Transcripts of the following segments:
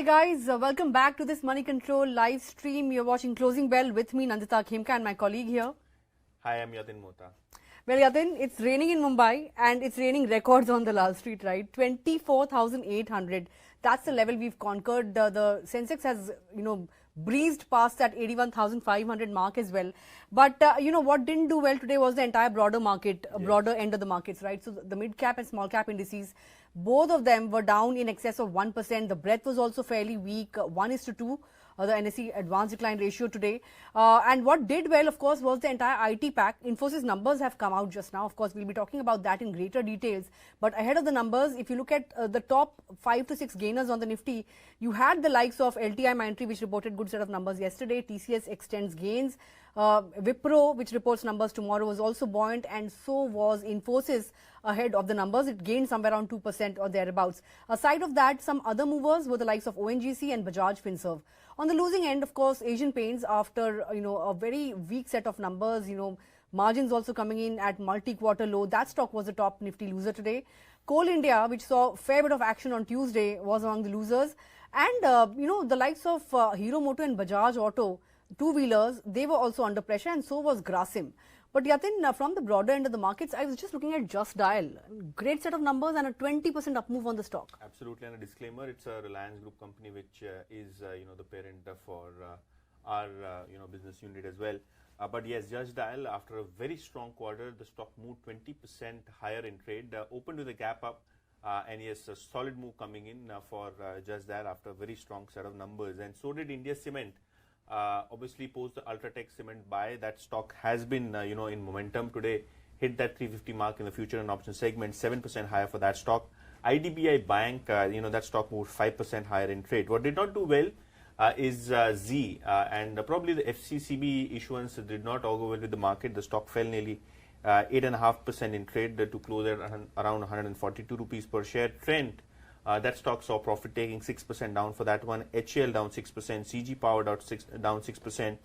guys, welcome back to this Moneycontrol live stream. You're watching Closing Bell with me, Nandita, Khemka, and my colleague here. Hi, I'm Yatin, Mota. Well, Yatin, it's raining in Mumbai and it's raining records on the Lal Street, right? 24,800. That's the level we've conquered. The Sensex has, breezed past that 81,500 mark as well. But, what didn't do well today was the entire broader market, broader end of the markets, right? So the mid-cap and small-cap indices, both of them were down in excess of 1%. The breadth was also fairly weak, 1:2. The NSE advanced decline ratio today. And what did well, of course, was the entire IT pack. Infosys numbers have come out just now. Of course, we'll be talking about that in greater details. But ahead of the numbers, if you look at the top 5 to 6 gainers on the Nifty, you had the likes of LTI Mindtree, which reported good set of numbers yesterday. TCS extends gains. Wipro, which reports numbers tomorrow, was also buoyant, and so was Infosys ahead of the numbers. It gained somewhere around 2% or thereabouts. Aside of that, some other movers were the likes of ONGC and Bajaj Finserv. On the losing end, of course, Asian Paints, after a very weak set of numbers, margins also coming in at multi-quarter low. That stock was the top Nifty loser today. Coal India, which saw a fair bit of action on Tuesday, was among the losers. And the likes of Hero Moto and Bajaj Auto, two-wheelers, they were also under pressure, and so was Grasim. But Yatin, from the broader end of the markets, I was just looking at Just Dial. Great set of numbers and a 20% up move on the stock. Absolutely, and a disclaimer, it's a Reliance Group company which is the parent for our business unit as well. But yes, Just Dial, after a very strong quarter, the stock moved 20% higher in trade, opened with a gap up. And yes, a solid move coming in for Just Dial after a very strong set of numbers. And so did India Cement. Obviously, post the Ultratech Cement buy, that stock has been in momentum today, hit that 350 mark in the future and option segment, 7% higher for that stock. IDBI Bank, that stock moved 5% higher in trade. What did not do well is Z, and probably the FCCB issuance did not augur well with the market. The stock fell nearly 8.5% in trade to close at around 142 rupees per share. Trent, that stock saw profit taking 6% down for that one. HAL down 6%, CG Power down 6%,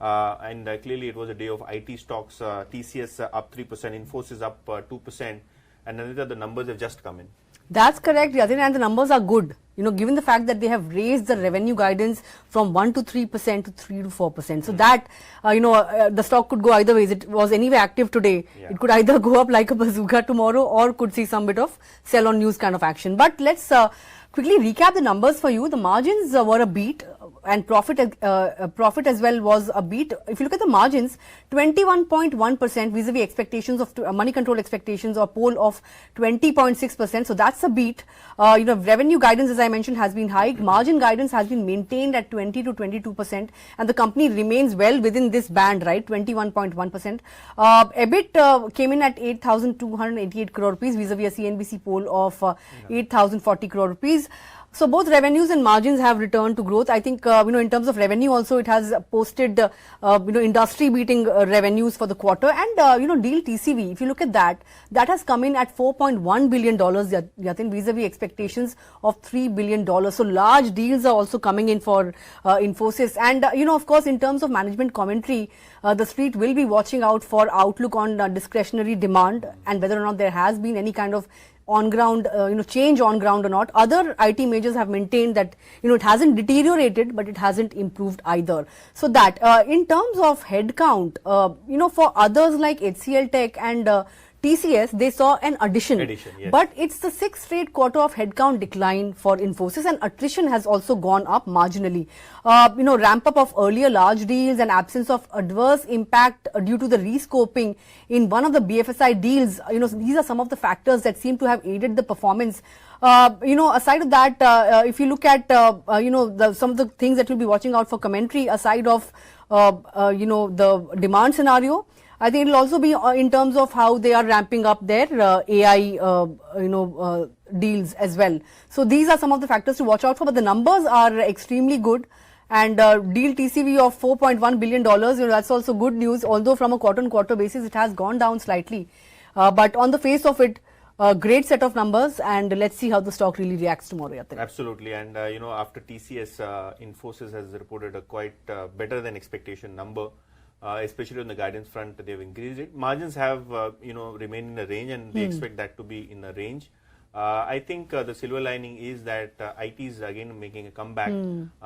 and clearly it was a day of IT stocks. TCS up 3%, Infosys up 2%, and Nandita, the numbers have just come in. That's correct, Yatin, and the numbers are good. Given the fact that they have raised the revenue guidance from 1 to 3% to 3 to 4%. So that, the stock could go either ways. It was anyway active today. Yeah. It could either go up like a bazooka tomorrow or could see some bit of sell on news kind of action. But let's quickly recap the numbers for you. The margins were a beat, and profit as well was a beat. If you look at the margins, 21.1% vis-a-vis expectations of Moneycontrol expectations, or poll of 20.6%. So that's a beat. Revenue guidance, as I mentioned, has been high. Margin guidance has been maintained at 20 to 22%, and the company remains well within this band, right? 21.1%. EBIT came in at 8,288 crore rupees vis-a-vis a CNBC poll of 8,040 crore rupees. So both revenues and margins have returned to growth. I think, in terms of revenue also, it has posted, industry beating revenues for the quarter. And, deal TCV, if you look at that, that has come in at $4.1 billion, Yatin, vis-a-vis expectations of $3 billion. So large deals are also coming in for Infosys. And, of course, in terms of management commentary, the street will be watching out for outlook on discretionary demand and whether or not there has been any kind of on ground, change on ground or not. Other IT majors have maintained that, it hasn't deteriorated, but it hasn't improved either. So that, in terms of headcount, for others like HCL Tech and TCS, they saw an addition. Yes. But it's the 6th straight quarter of headcount decline for Infosys, and attrition has also gone up marginally. Ramp up of earlier large deals and absence of adverse impact due to the rescoping in one of the BFSI deals. These are some of the factors that seem to have aided the performance. Aside of that, if you look at, some of the things that you'll be watching out for commentary, aside of, the demand scenario, I think it will also be in terms of how they are ramping up their AI, deals as well. So these are some of the factors to watch out for, but the numbers are extremely good. And deal TCV of $4.1 billion, that's also good news, although from a quarter-on-quarter basis, it has gone down slightly. But on the face of it, a great set of numbers, and let's see how the stock really reacts tomorrow, Yatin. Absolutely, and after TCS, Infosys has reported a quite better than expectation number. Especially on the guidance front, they've increased it. Margins have, remained in a range, and they expect that to be in a range. I think the silver lining is that IT is again making a comeback.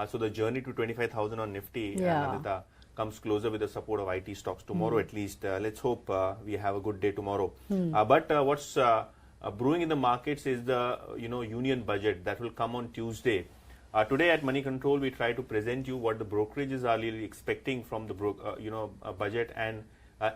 So the journey to 25,000 on Nifty, Nandita, comes closer with the support of IT stocks tomorrow at least. Let's hope we have a good day tomorrow. But what's brewing in the markets is the union budget that will come on Tuesday. Today at Moneycontrol, we try to present you what the brokerages are really expecting from the budget, and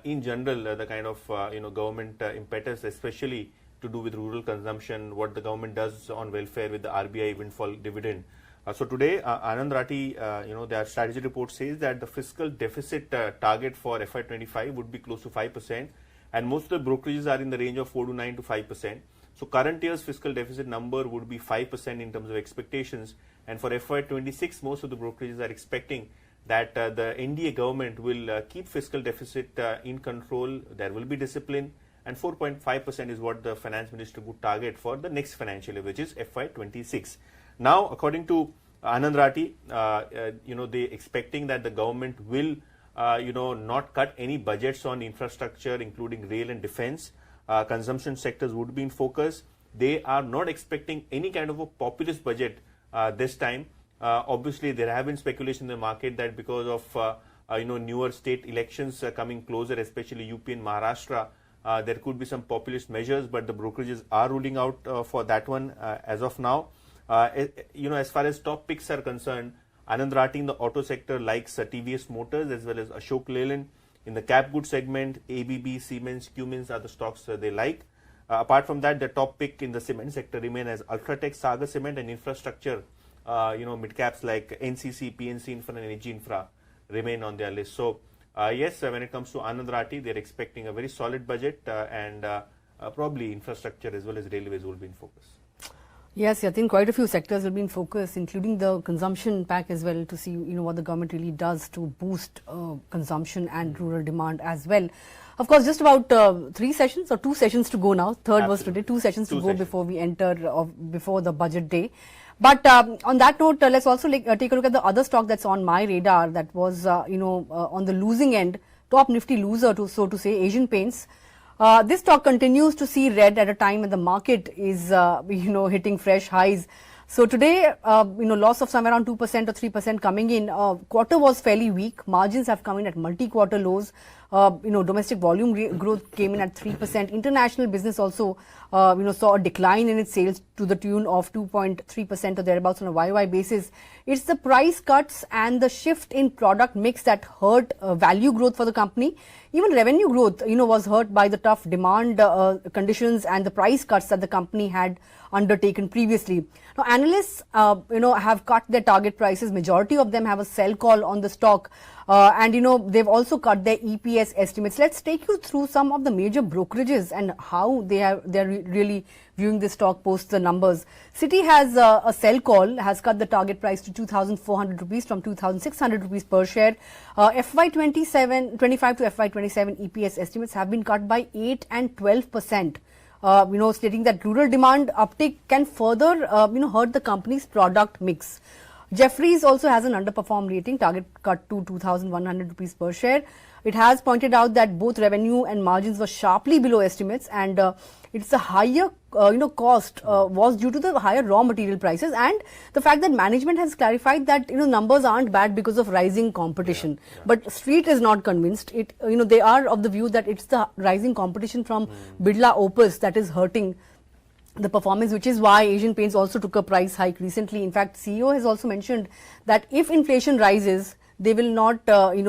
in general the kind of government impetus, especially to do with rural consumption, what the government does on welfare with the RBI windfall dividend. So today, Anand Rathi, their strategy report says that the fiscal deficit target for FY25 would be close to 5%, and most of the brokerages are in the range of 4 to 9 to 5%. So current year's fiscal deficit number would be 5% in terms of expectations, and for FY26, most of the brokerages are expecting that the NDA government will keep fiscal deficit in control. There will be discipline, and 4.5% is what the finance minister would target for the next financial year, which is FY26. Now, according to Anand Rathi, they expecting that the government will, not cut any budgets on infrastructure, including rail and defense. Consumption sectors would be in focus. They are not expecting any kind of a populist budget this time. Obviously, there have been speculation in the market that because of newer state elections coming closer, especially UP and Maharashtra, there could be some populist measures, but the brokerages are ruling out for that one as of now. As far as top picks are concerned, Anand Rathi in the auto sector likes TVS Motors as well as Ashok Leyland. In the cap goods segment, ABB, Siemens, Cummins are the stocks they like. Apart from that, the top pick in the cement sector remain as Ultratech, Sagar Cement, and infrastructure. Midcaps like NCC, PNC Infra, and Energy Infra remain on their list. So, yes, when it comes to Anand Rathi, they're expecting a very solid budget, and probably infrastructure as well as railways will be in focus. Yes, I think quite a few sectors will be in focus, including the consumption pack as well, to see what the government really does to boost consumption and rural demand as well. Of course, just about 3 sessions or 2 sessions to go now. Third was today, 2 sessions to go before we enter before the budget day. But on that note, let's also take a look at the other stock that's on my radar that was on the losing end, top Nifty loser, so to say, Asian Paints. This stock continues to see red at a time when the market is, hitting fresh highs. So today, loss of somewhere around 2% or 3% coming in. Quarter was fairly weak. Margins have come in at multi-quarter lows. Domestic volume growth came in at 3%. International business also, saw a decline in its sales to the tune of 2.3% or thereabouts on a YY basis. It's the price cuts and the shift in product mix that hurt value growth for the company. Even revenue growth, was hurt by the tough demand conditions and the price cuts that the company had undertaken previously. Now, analysts, have cut their target prices. Majority of them have a sell call on the stock. And, they've also cut their EPS estimates. Let's take you through some of the major brokerages and how they're really viewing this stock post the numbers. Citi has a sell call, has cut the target price to 2,400 rupees from 2,600 rupees per share. FY25 to FY27 EPS estimates have been cut by 8 and 12%. Stating that rural demand uptick can further, hurt the company's product mix. Jefferies also has an underperformed rating, target cut to 2,100 rupees per share. It has pointed out that both revenue and margins were sharply below estimates, and it's a higher, cost was due to the higher raw material prices and the fact that management has clarified that numbers aren't bad because of rising competition. Yeah. But Street is not convinced. They are of the view that it's the rising competition from Birla Opus that is hurting the performance, which is why Asian Paints also took a price hike recently. In fact, CEO has also mentioned that if inflation rises, they will not,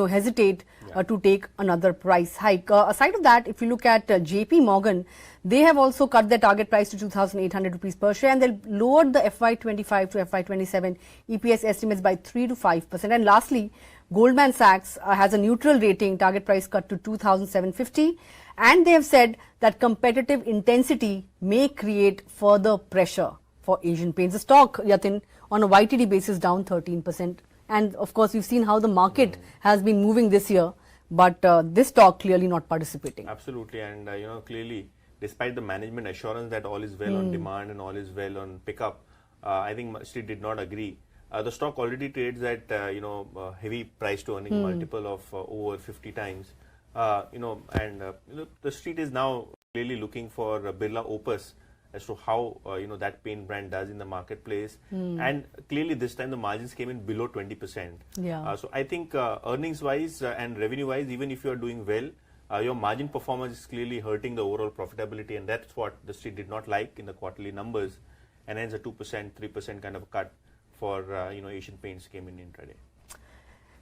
hesitate to take another price hike. Aside of that, if you look at JP Morgan, they have also cut their target price to 2,800 rupees per share, and they'll lowered the FY25 to FY27 EPS estimates by 3 to 5%. And lastly, Goldman Sachs has a neutral rating, target price cut to 2,750. And they have said that competitive intensity may create further pressure for Asian Paints. The stock, Yatin, on a YTD basis down 13%. And of course, we've seen how the market has been moving this year, but this stock clearly not participating. Absolutely. And, clearly, despite the management assurance that all is well on demand and all is well on pickup, I think Street did not agree. The stock already trades at, heavy price to earning multiple of over 50 times. The Street is now clearly looking for Birla Opus as to how that paint brand does in the marketplace. And clearly this time the margins came in below 20%. Yeah. So I think earnings wise and revenue wise, even if you are doing well, your margin performance is clearly hurting the overall profitability, and that's what the street did not like in the quarterly numbers, and hence a 2%, 3% kind of a cut for Asian Paints came in intraday.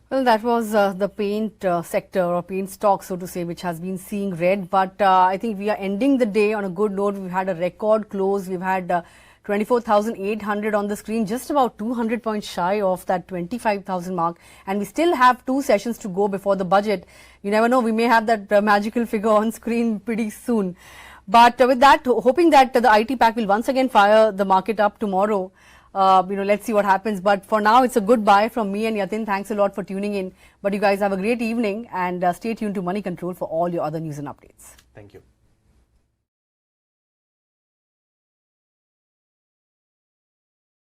Well, that was the paint sector or paint stock, so to say, which has been seeing red. But I think we are ending the day on a good note. We've had a record close. We've had 24,800 on the screen, just about 200 points shy of that 25,000 mark. And we still have 2 sessions to go before the budget. You never know, we may have that magical figure on screen pretty soon. But with that, hoping that the IT pack will once again fire the market up tomorrow. Let's see what happens. But for now, it's a goodbye from me and Yatin. Thanks a lot for tuning in. But you guys have a great evening, and stay tuned to Moneycontrol for all your other news and updates. Thank you.